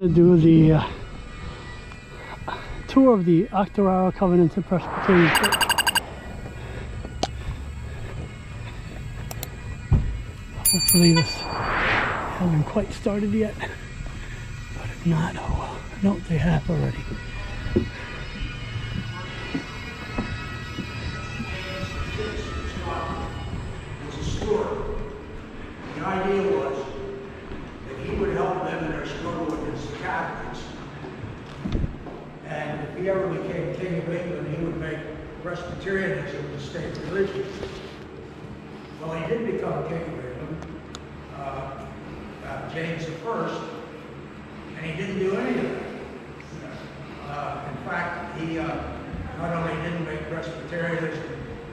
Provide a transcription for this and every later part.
Do the tour of the Octorara Covenanter Presbyterian Church. Hopefully this hasn't quite started yet, but if not, oh well. No, they have already. Was a steward. The idea was that he would help them in their struggle against the Catholics. And if he ever became King of England, he would make Presbyterianism the state religion. Well, he did become King of England, James I, and he didn't do any of that. In fact, he not only didn't make Presbyterianism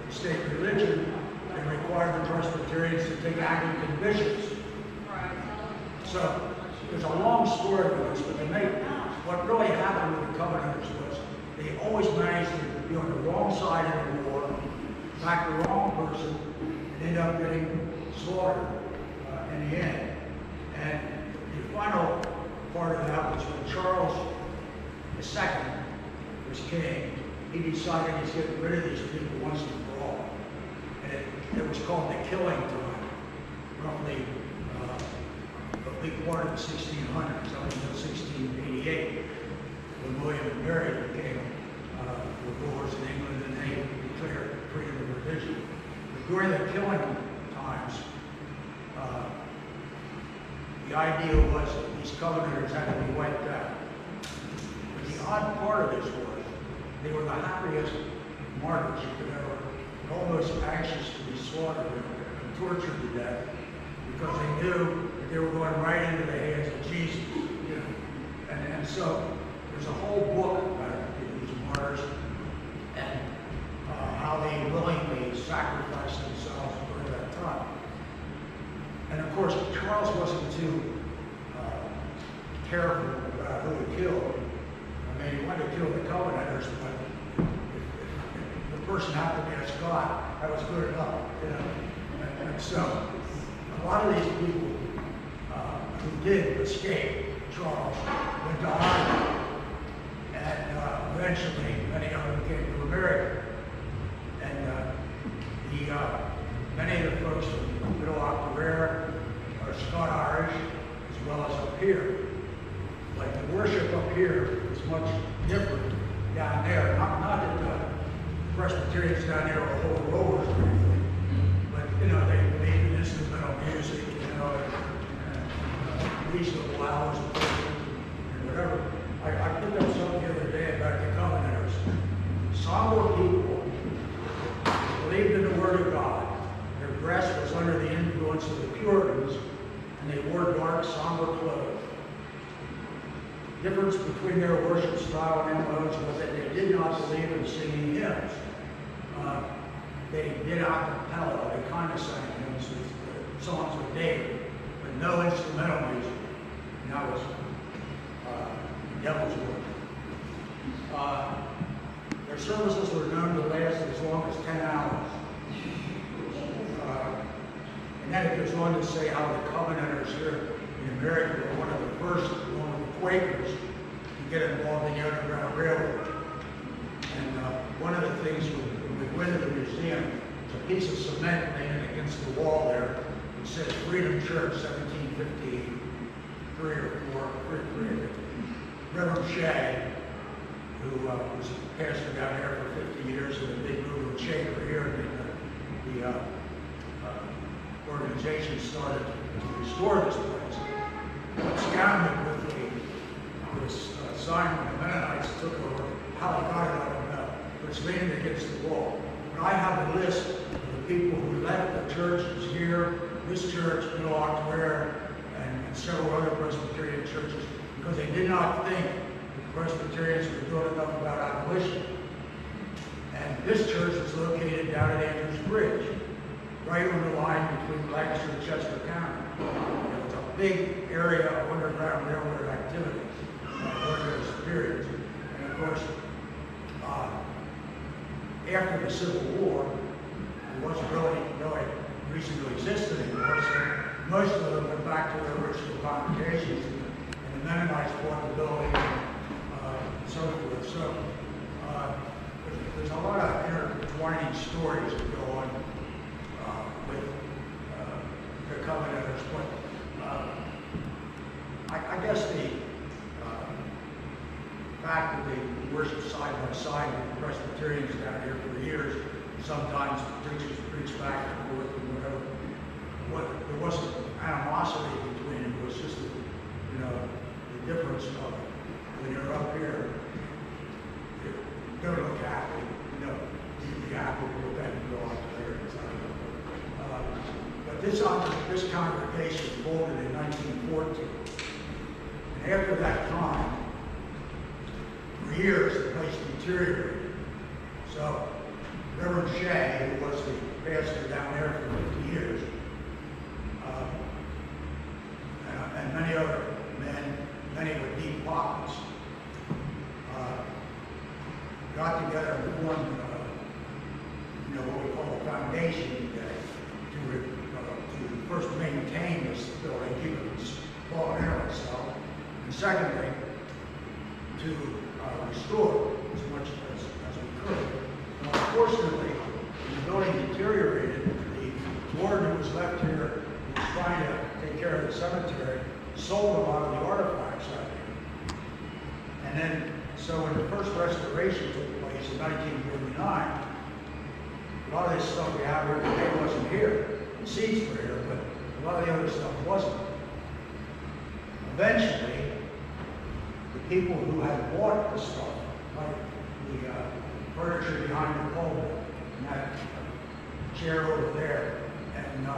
the state religion, they required the Presbyterians to take Anglican bishops. So there's a long story to this, but what really happened with the Covenanters was they always managed to be on the wrong side of the war, back the wrong person, and end up getting slaughtered in the end. And the final part of that was when Charles II was king, he decided he's getting rid of these people once and for all. And it was called the killing time, roughly a big part of the 1600s, up until 1688, when William and Mary became the rulers in England, and they declared freedom of religion. But during the killing times, the idea was that these Covenanters had to be wiped out. But the odd part of this was they were the happiest martyrs you could ever, almost anxious to be slaughtered and tortured to death, because they knew that they were going right into the hands of Jesus. You know? And so there's a whole book about these martyrs and how they willingly sacrificed themselves during that time. And of course, Charles wasn't too careful about who he killed. I mean, he wanted to kill the Covenanters, but if the person happened to be a Scot, that was good enough, you know. And so a lot of these people who did escape Charles went to Ireland, and eventually many of them came to America. And many of the folks from Middle Octorara are Scot-Irish, as well as up here. Like the worship up here is much different down there. Not that the Presbyterians down there are whole rovers or anything, but you know, they believe in instrumental music, you know, and reasonable hours of worship and whatever. I picked up something the other day about the Covenanters. Somber people believed in the Word of God. Their dress was under the influence of the Puritans, and they wore dark, somber clothes. The difference between their worship style and emblems was that they did not believe in singing hymns. They did a cappella, they kind of sang hymns with songs with David, but no instrumental music. And that was devil's work. Their services were known to last as long as 10 hours. And then it goes on to say how the Covenanters here in America were one of the first, along with the Quakers, to get involved in the Underground Railroad. And one of the things when we went to the museum, it's a piece of cement laying against the wall there. It says Freedom Church, 1753 or 4. Reverend Shag, who was a pastor down there for 50 years and a big mover and shaker here, and the organization started to restore this place. What's astounding with this sign when the Mennonites took over, how they got it, I don't know, but it's leaning against the wall. But I have a list of the people who left the churches here, this church, Middle Octorara, and several other Presbyterian churches, because they did not think that the Presbyterians were doing enough about abolition. And this church is located down at Andrews Bridge, right on the line between Lancaster and Chester County. It's a big area of Underground Railroad activity during those periods. And of course, after the Civil War, there wasn't really reason to exist anymore, so most of them went back to their original congregations. And the Mennonites bought the building, and so forth. So there's a lot of intertwining stories that go on with the Covenanters, but I guess the fact that they worship side by side with the Presbyterians down here for years, sometimes preachers preach back and forth and whatever. There wasn't animosity between them. It was just the difference of when you're up here, you go to a Catholic, the Catholic will then go on to there. But this congregation folded in 1914. And after that time, for years, the place deteriorated. So Reverend Shea, who was the pastor down there for 50 years, and many other men, many with deep pockets, got together and formed, what we call a foundation today to first maintain this building, keep it falling in on itself, and secondly, to restore as much as we could. Now, unfortunately, when the building deteriorated, the board who was left here, who was trying to take care of the cemetery, sold a lot of the artifacts out here. And then, so when the first restoration took place in 1939, a lot of this stuff we have here today wasn't here. The seats were here, but a lot of the other stuff wasn't. Eventually, the people who had bought the stuff, like the furniture behind the pulpit, and that chair over there, and a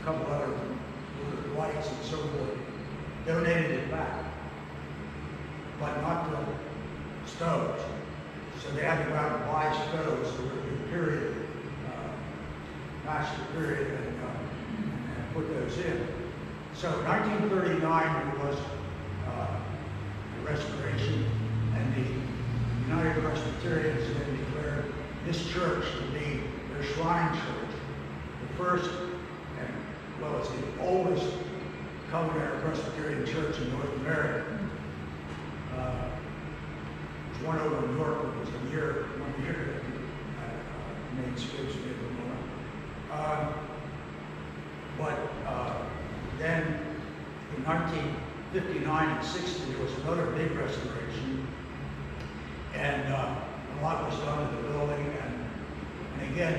couple other lights and so forth, donated it back, but not the stoves. So they had to go out and buy stoves that were the period, match the period, and put those in. So 1939 was the restoration, and the United Presbyterians then declared this church to be their shrine church, the first, and well, it's the oldest Covenanter Presbyterian Church in North America. There's one over in York that was one year that name escapes me at the moment. Then in 1959 and 60, there was another big restoration, and a lot was done to the building, and again,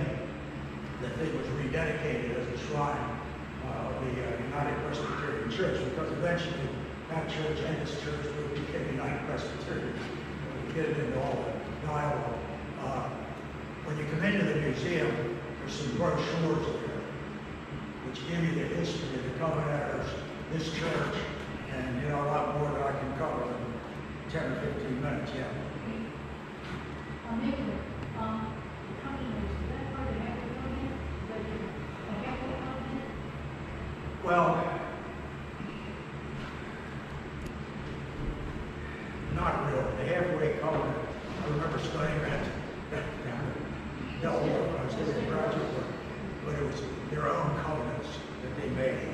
the thing was rededicated as a shrine of the United Presbyterian Church, because eventually that church and this church became United Presbyterian. We get into all the dialogue. When you come into the museum, there's some brochures there, which give you the history of the Covenanters, this church, and a lot more that I can cover in 10 or 15 minutes, yeah. Well, not really. The halfway covenant, I remember studying that down at Delaware when I was doing graduate work, but it was their own covenants that they made.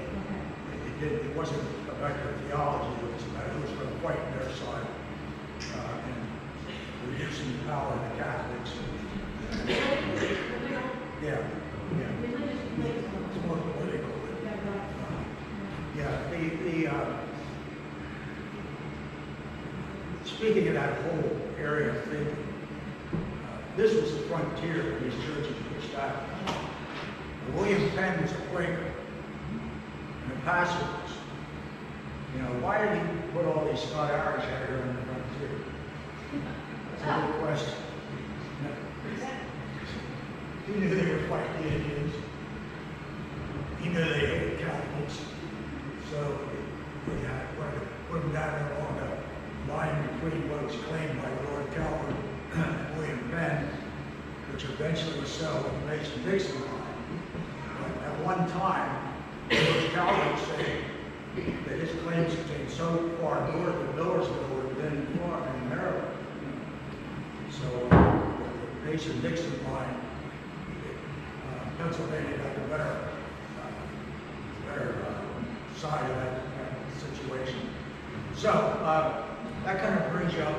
It wasn't about their theology, it was for the fight on their side and reducing the power of the Catholics. Yeah. It's more political. Speaking of that whole area of thinking, this was the frontier when these churches were established. William Penn was a Quaker and a pacifist. Why did he put all these Scott-Irish out here on the frontier? That's a good question. He knew they were fighting the Indians. He knew they hated Catholics. So he had to put them down there along the line between what was claimed by Lord Calvin and William Penn, which eventually was settled with the Mason-Dixon line. But at one time, Lord Calvin said that his claims came so far north that Millersville would have been in Maryland. So the Mason-Dixon line, Pennsylvania got the better side of that situation. So that kind of brings you up.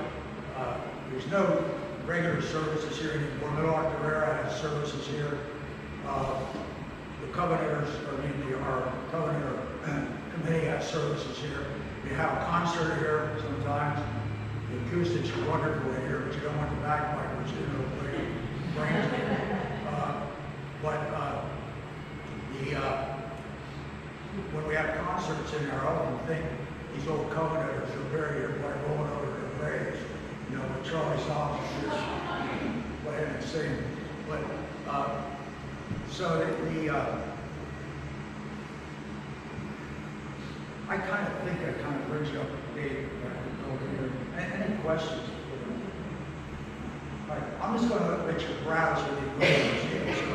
There's no regular services here anymore. Middle Octorara has services here. The Covenanters, our Covenanter committee has services here. We have a concert here sometimes. The acoustics are wonderful here, but you don't want the bagpipers, you know, playing brains. When we have concerts in there, I often think these old Covenanters are buried by rolling over their graves. You know, with Charlie Thompson just playing and singing. But I kind of think that kind of brings you up to date over here. Any questions? Right. I'm just going to let you browse with the museum. So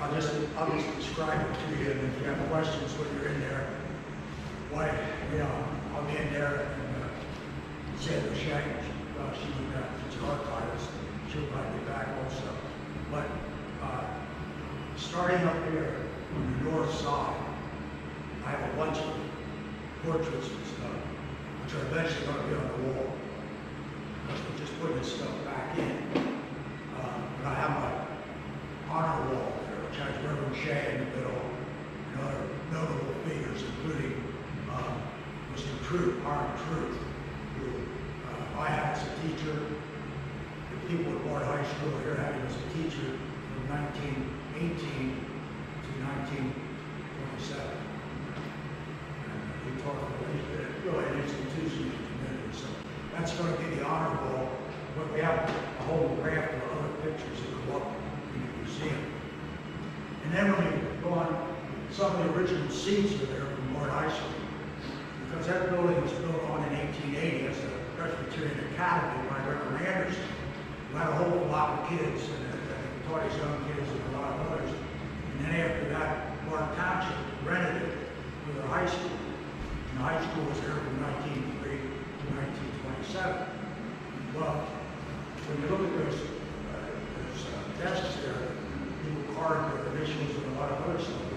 I'll just describe it to you, and if you have questions when you're in there, why, you know, I'll be in there and Sandra Shank, she's an archivist, she'll probably be back also. But starting up here on the north side, I have a bunch of portraits and stuff, which are eventually going to be on the wall, because we're just putting this stuff back in. But I have my honor wall there, which has Reverend Shea in the middle, and other notable figures, including Mr. Truth, Aaron Truth, who I had as a teacher. The people at Bart High School here had him as a teacher from 1918 to 1927. And he taught really an institution in the community. So that's going to be the honor wall. But we have a whole raft of other pictures that go up in the museum. And then when you go on, some of the original seats are there from Bart High School. Because that building was built on in 1880 as the Presbyterian Academy by Reverend Anderson, who had a whole lot of kids, and he taught his own kids and a lot of others. And then after that, Bart Township rented it for their high school. And the high school was there from 1903 to 1927. Well, when you look at those desks there, people carved their initials and a lot of other stuff.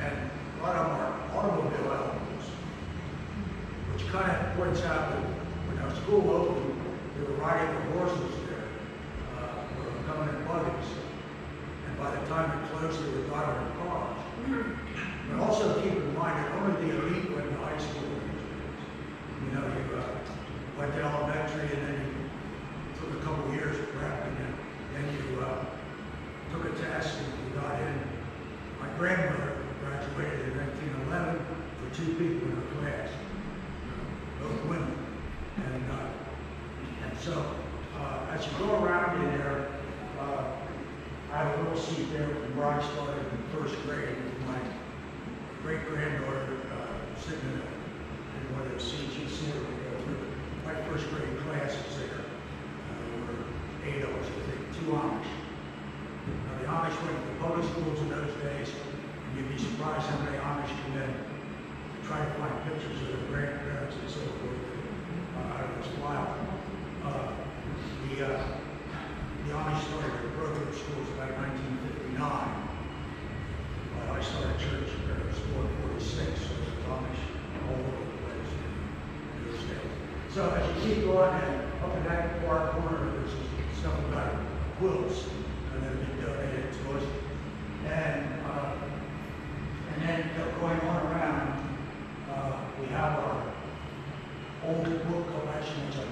And a lot of them are automobile elements, which kind of points out that when our school opened, they were riding their horses there, or coming in buggies. And by the time it closed, they were driving in cars. But also keep in mind that only the elite went to high school. You know, you went to elementary, and then you took a couple years of prep, and then you took a test and you got in. My grandmother graduated in 1911 for 2 people in her class, both women. And so as you go around in there, I have a little seat there from where I started in first grade with my great-granddaughter sitting in one of those seats. You see her we go through. My first grade class was there. There were 8 of us, I think, 2 Amish. Now, the Amish went to the public schools in those days. You'd be surprised how many Amish come in to try to find pictures of their grandparents and so forth. It was wild. The Amish started their program schools about 1959. I started church in school in 46, so there was Amish all over the place in those days. So as you keep going, and up in that far corner, there's stuff about quilts that have been donated to us. And then going on around, we have our old book collection, which are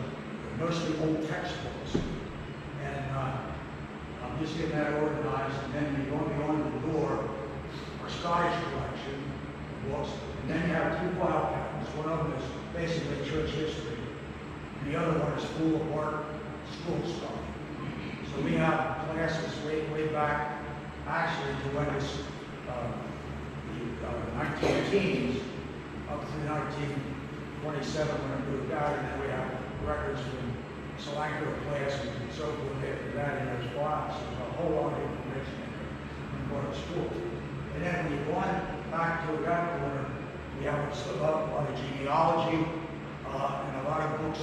mostly old textbooks. And I'm just getting that organized. And then you go beyond the door, our Scottish collection of books. And then you have 2 file cabinets. One of them is basically church history, and the other one is full of art school stuff. So we have classes way back, actually, to when it's the 19-teens up to 1927 when it moved out, and then we have records from Selector classes and so forth after that in those files. So there's a whole lot of information in there when you go to school. And then when you go on back to that corner, we have a lot of genealogy and a lot of books,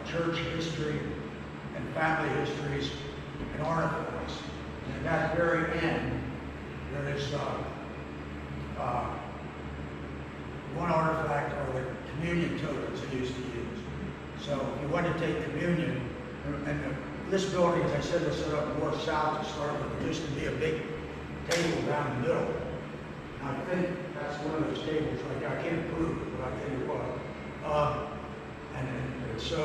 church history and family histories and articles. And at that very end, there is So if you want to take communion, and this building, as I said, was set up north south to start with. There used to be a big table down the middle. And I think that's one of those tables. Like I can't prove it, but I think it was. And so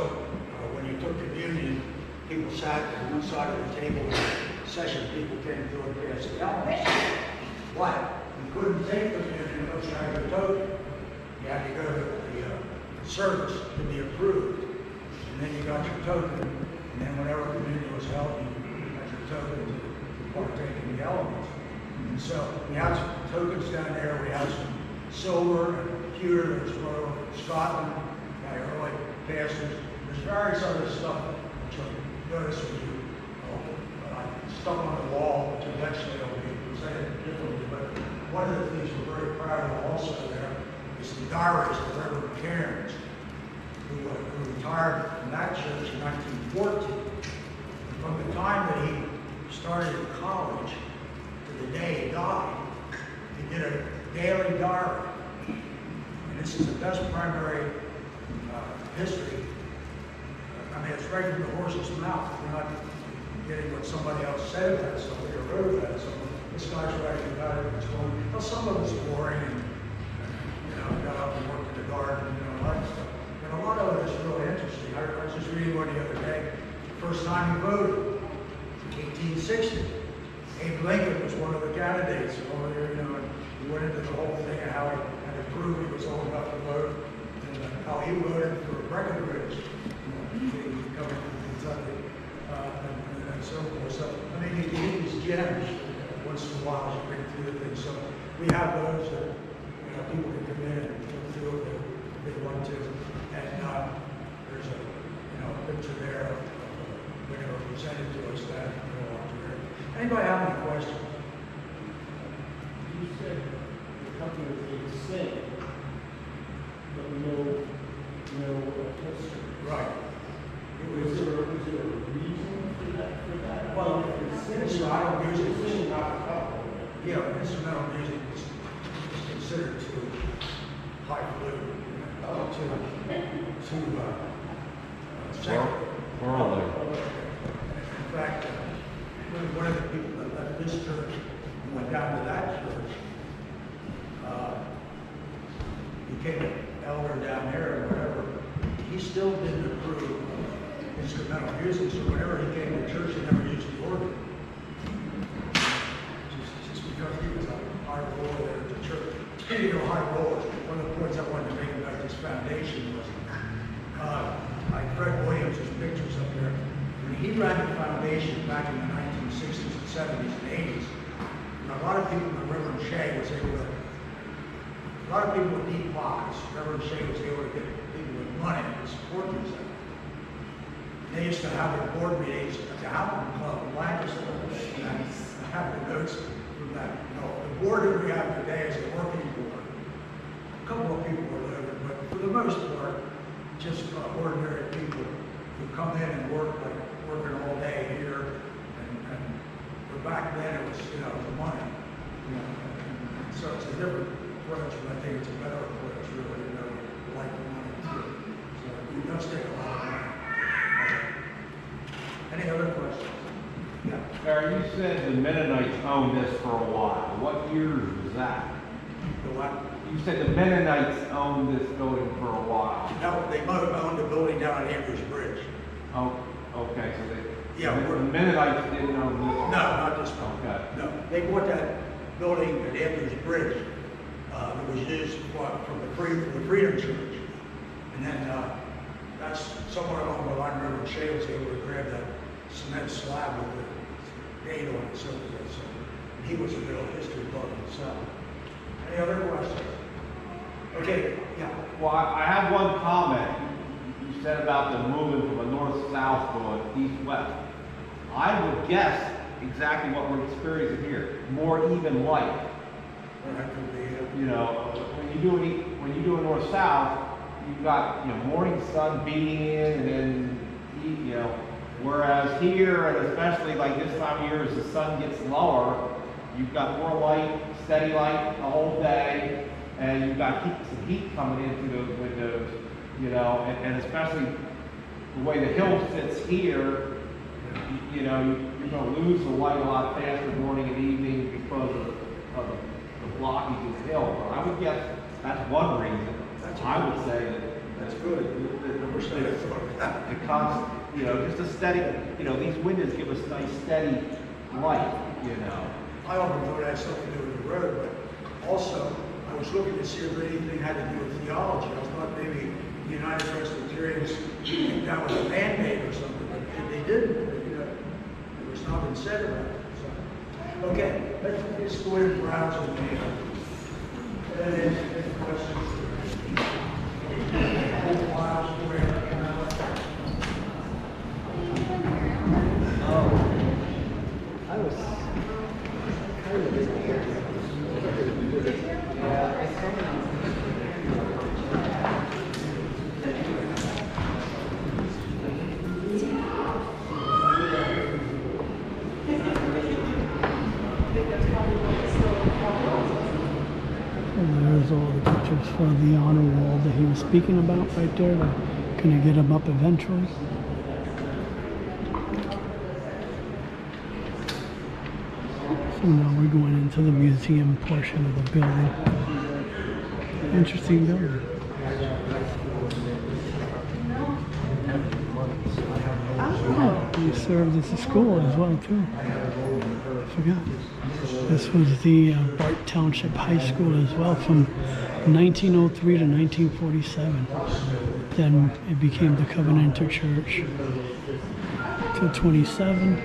when you took communion, people sat on one side of the table. Session people came through and passed the elements. Why? You couldn't take communion unless you had your token. You had to go to the service to be approved. And then you got your token. And then whenever communion was held, you got your token to partake in the elements. And so we have some tokens down there. We have some silver and pewter. There's from Scotland by early pastors. There's various other stuff that you'll notice when you stuff on the wall, which eventually will be presented differently. But one of the things we're very proud of also there is the diaries of Reverend Cairns, who retired from that church in 1914. And from the time that he started in college to the day he died, he did a daily diary. And this is the best primary history. I mean, it's right from the horse's mouth. We're not getting what somebody else said about somebody or wrote about somebody. This guy's writing about it. It's going, well, some of it's boring and got up and worked in the garden and all that stuff. And a lot of it is really interesting. I was just reading one the other day. The first time he voted, 1860. Abe Lincoln was one of the candidates over there, and he went into the whole thing and how he had to prove he was old enough to vote, and how he voted for Breckenridge, coming from Kentucky, and so forth. So, I mean, he's gems once in a while as you read through the things. So we have those that people can come in and look through it if they want to. And there's a picture there of when it was presented to us that Anybody have any questions? You said the company was being saved, but no history. Right. Was there a reason for that? Well, instrumental music was not a couple. Yeah, instrumental music is considered too highfalutin, secular. Where are they? In fact, one of the people that left this church and went down to that church became an elder down there or whatever. He still didn't approve of instrumental music, so whenever he came to church, he never used the organ. Just because he was a high roller there at the church. Speaking of high rollers, one of the points I wanted to make about this foundation was, like Fred Williams, there's pictures up there. When he ran the foundation back in the 1960s and 70s and 80s, a lot of people, Reverend Shea was able to, a lot of people with deep pockets, Reverend Shea was able to get people with money to support these things. They used to have their board meetings at the Houghton Club in Lancaster, and I have the notes from that. The board that we have today is a working board. A couple of people were there, but for the most part, just ordinary people who come in and work, like working all day here, and back then it was, the money, and so it's a different approach, but I think it's a better approach, really, like the money too. So it does take a lot of money. Any other questions? Yeah. Barry, you said the Mennonites owned this for a while. What years was that? The what? You said the Mennonites owned this building for a while. No, they owned the building down at Andrews Bridge. Oh, okay, so they, Yeah, the Mennonites didn't own this. No, not this one. Okay. No, they bought that building at Andrews Bridge that was used from the Freedom Church. And then that's somewhere along the line, Reverend Shea was able to grab that cement slab with the date on it, so forth. So he was a real history buff himself. Any other questions? Okay, yeah. Well, I have one comment. You said about the moving from a north-south to an east-west. I would guess exactly what we're experiencing here. More even light. That could be it. When you do a north-south, you've got morning sun beating in, and then whereas here, and especially like this time of year, as the sun gets lower, you've got more light, steady light the whole day, and you've got some heat coming into those windows, and especially the way the hill sits here, you know, you're going to lose the light a lot faster morning and evening because of the blockage of the hill. But I would guess that's one reason. I would say That's good. the constant, you know, just a steady, you know, these windows give us nice steady light, you know. I often thought it had something to do with the road, but also I was looking to see if anything had to do with theology. I thought maybe the United Presbyterians came down with a mandate or something, but they didn't. You know, there was nothing said about it. So, okay, let's go in and browse with me. Any questions? There's all the pictures for the honor wall that he was speaking about right there. Can I get them up eventually? So now we're going into the museum portion of the building. Interesting building. Oh, he served as a school as well too. I forgot. This was the Bart Township High School as well from 1903 to 1947. Then it became the Covenanter Church till 27.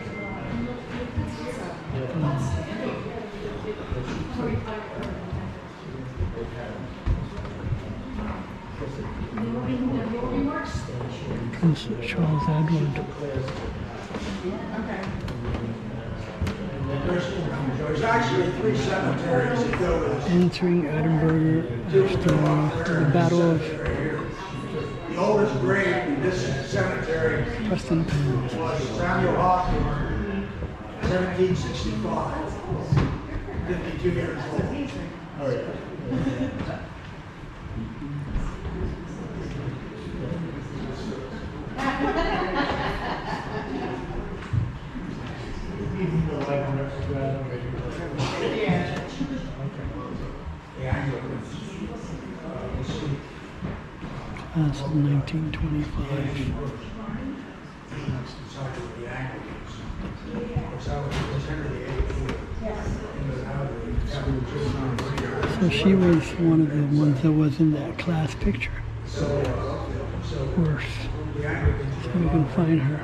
Prince Charles Edward. There's actually 3 cemeteries that go with this. Entering Edinburgh after the Battle of The oldest grave in this cemetery Preston Pans. was Samuel Octorara, 1765, 52 years old. Oh, yeah. Class of 1925. So she was one of the ones that was in that class picture. Worse. So we can find her.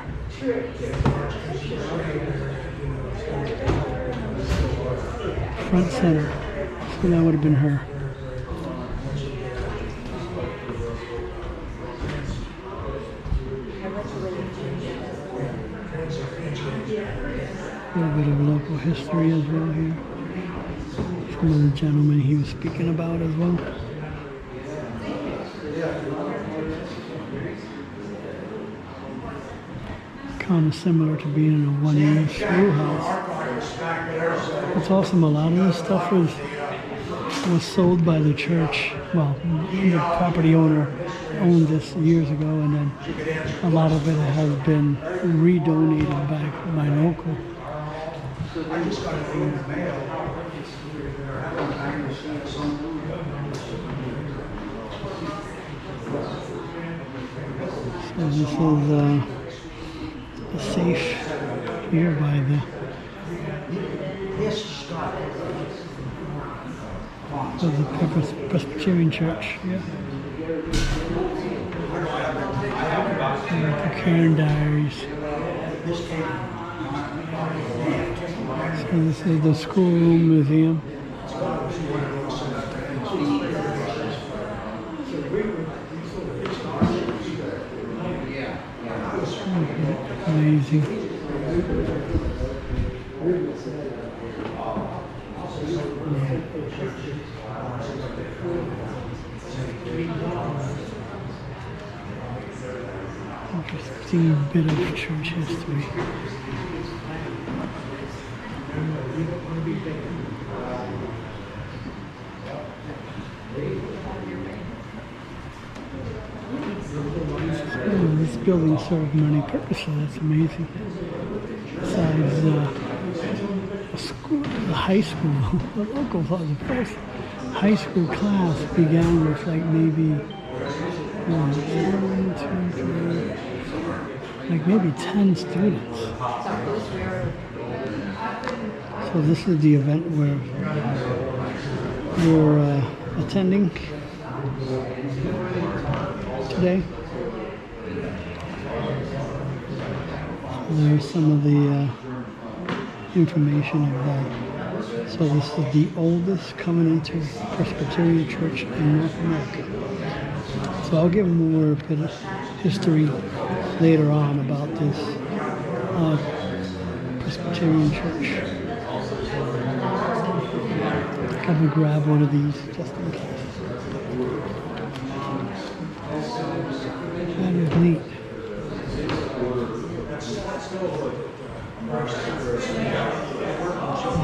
Front center. So that would have been her. A little bit of local history as well here. Some of the gentlemen he was speaking about as well. Kind of similar to being in a one-room schoolhouse. It's awesome. A lot of this stuff was sold by the church. Well, the property owner owned this years ago, and then a lot of it has been redonated back by local. I just got it in the mail. So this is the safe here by the Presbyterian Church. Yeah. The Karen Diaries. So this is the schoolroom museum. Amazing. Interesting bit of church history. Oh, this building served many purposes. That's amazing. Besides the high school, the local, the first high school class began with like maybe 10 students. So this is the event where we're attending today. There's some of the information of that. So this is the oldest Covenanter Presbyterian Church in North America. So I'll give more a bit of history later on about this Presbyterian Church. I'm going to grab one of these just in case. That is neat.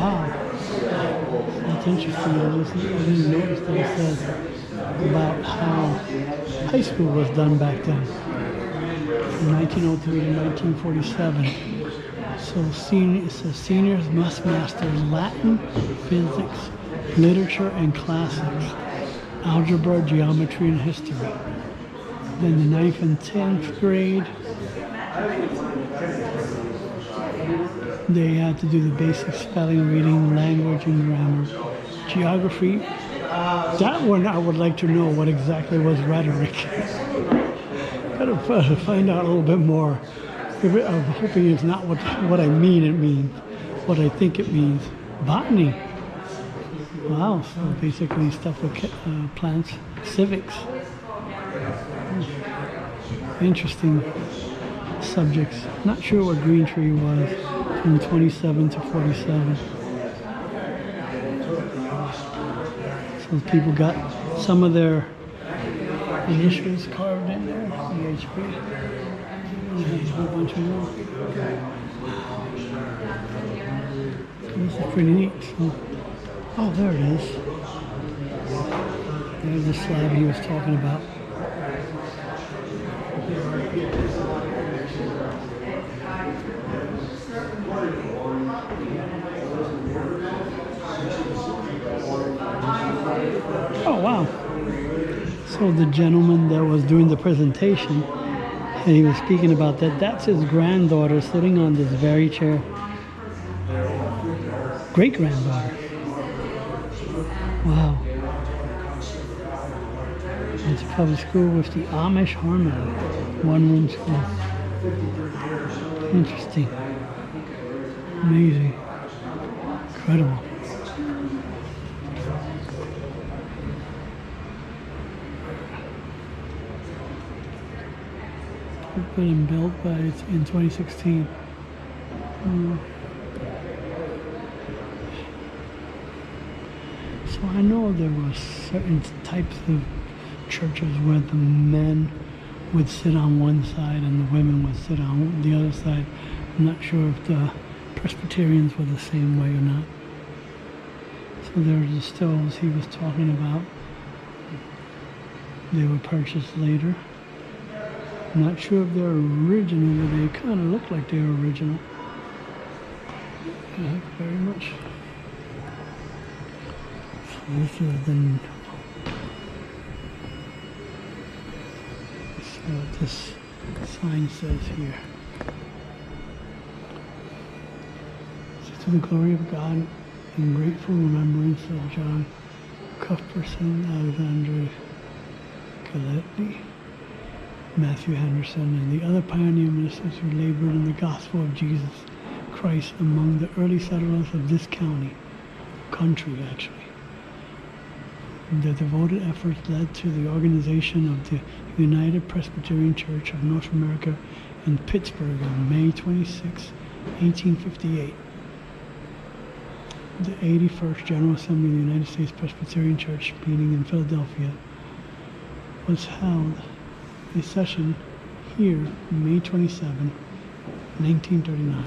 Wow. That's interesting. I didn't notice that it says about how high school was done back then. From 1903 to 1947. So it says seniors must master Latin, physics, literature, and classics, algebra, geometry, and history. Then the 9th and 10th grade, they had to do the basic spelling, reading, language, and grammar. Geography, that one I would like to know what exactly was rhetoric. Gotta find out a little bit more. I'm hoping it's not what I mean it means, what I think it means. Botany. Wow, so basically stuff with plants. Civics. Interesting subjects. Not sure what green tree was from 27 to 47. So people got some of their initials carved in there. CHP. There's a whole bunch of more. This is pretty neat. So, oh, there it is. There's the slab he was talking about. Oh, wow. So the gentleman that was doing the presentation, and he was speaking about that, that's his granddaughter sitting on this very chair. Great-granddaughter. Wow. It's a public school with the Amish Harmony. One-room school. Interesting. Amazing. Incredible. Been built in 2016. So I know there were certain types of churches where the men would sit on one side and the women would sit on the other side. I'm not sure if the Presbyterians were the same way or not. So there's the stoves he was talking about. They were purchased later. I'm not sure if they're original, but they kind of look like they're original. Not very much. So this is the... So what this sign says here. So to the glory of God, in grateful remembrance of John Cuthbertson, Alexander Gillespie, Matthew Henderson, and the other pioneer ministers who labored in the gospel of Jesus Christ among the early settlers of this country actually. Their devoted efforts led to the organization of the United Presbyterian Church of North America in Pittsburgh on May 26, 1858. The 81st General Assembly of the United States Presbyterian Church meeting in Philadelphia was held a session here May 27, 1939,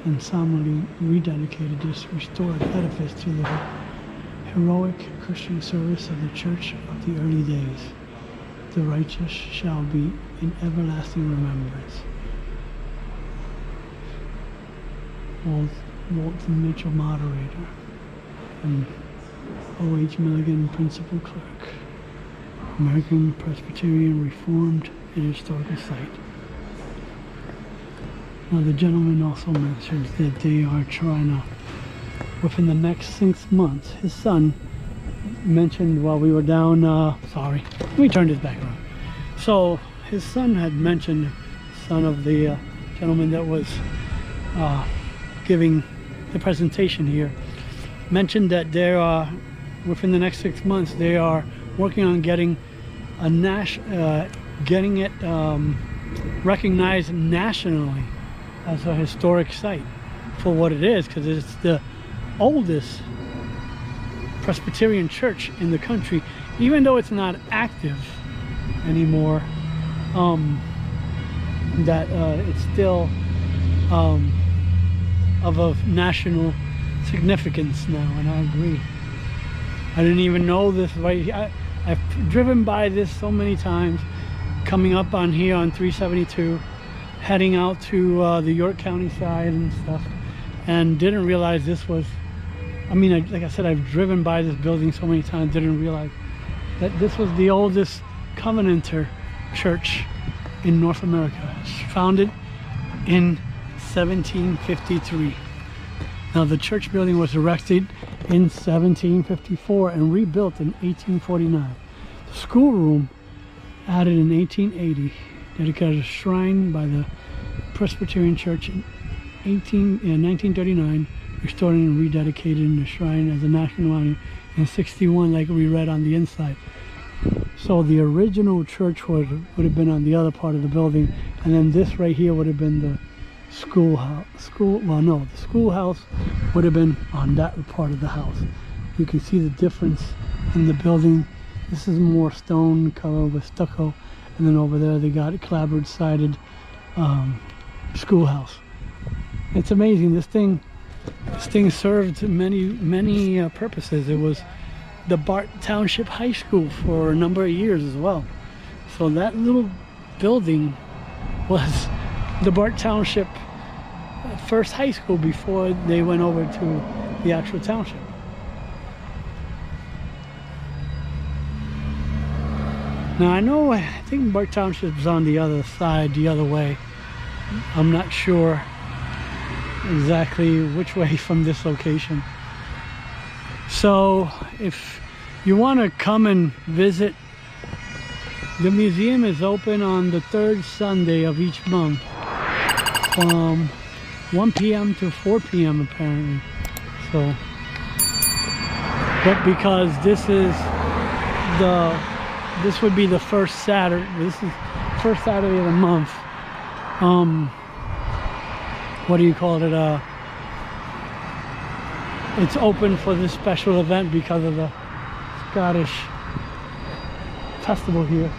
and solemnly rededicated this restored edifice to the heroic Christian service of the church of the early days. the righteous shall be in everlasting remembrance. Walton Mitchell, moderator, and O.H. Milligan, principal clerk. American Presbyterian Reformed and Historical Site. Now the gentleman also mentions that they are trying to, within the next 6 months, his son mentioned while we were down, sorry, let me turn this back around. So his son had mentioned, son of the gentleman that was giving the presentation here, mentioned that they are, within the next 6 months, they are working on getting a getting it recognized nationally as a historic site for what it is, because it's the oldest Presbyterian church in the country, even though it's not active anymore. That it's still of a national significance now, and I agree. I didn't even know this right. I've driven by this so many times, coming up on here on 372, heading out to the York County side and stuff, and didn't realize this was, I mean, like I said, I've driven by this building so many times, didn't realize that this was the oldest Covenanter church in North America. It's founded in 1753. Now the church building was erected in 1754 and rebuilt in 1849. The schoolroom, added in 1880, dedicated a shrine by the Presbyterian Church in 1939, restored and rededicated the shrine as a national monument in 61, like we read on the inside. So the original church would have been on the other part of the building, and then this right here would have been the schoolhouse. The schoolhouse would have been on that part of the house. You can see the difference in the building. This is more stone covered with stucco, and then over there they got a clapboard sided schoolhouse. It's amazing. This thing served many purposes. It was the Bart Township High School for a number of years as well. So that little building was the Bart Township first high school before they went over to the actual township. Now I think Bart Township is on the other side, the other way. I'm not sure exactly which way from this location. So if you want to come and visit, the museum is open on the third Sunday of each month from 1 p.m. to 4 p.m. apparently. So, but because this would be the first Saturday, this is first Saturday of the month, what do you call it, it's open for this special event because of the Scottish festival here.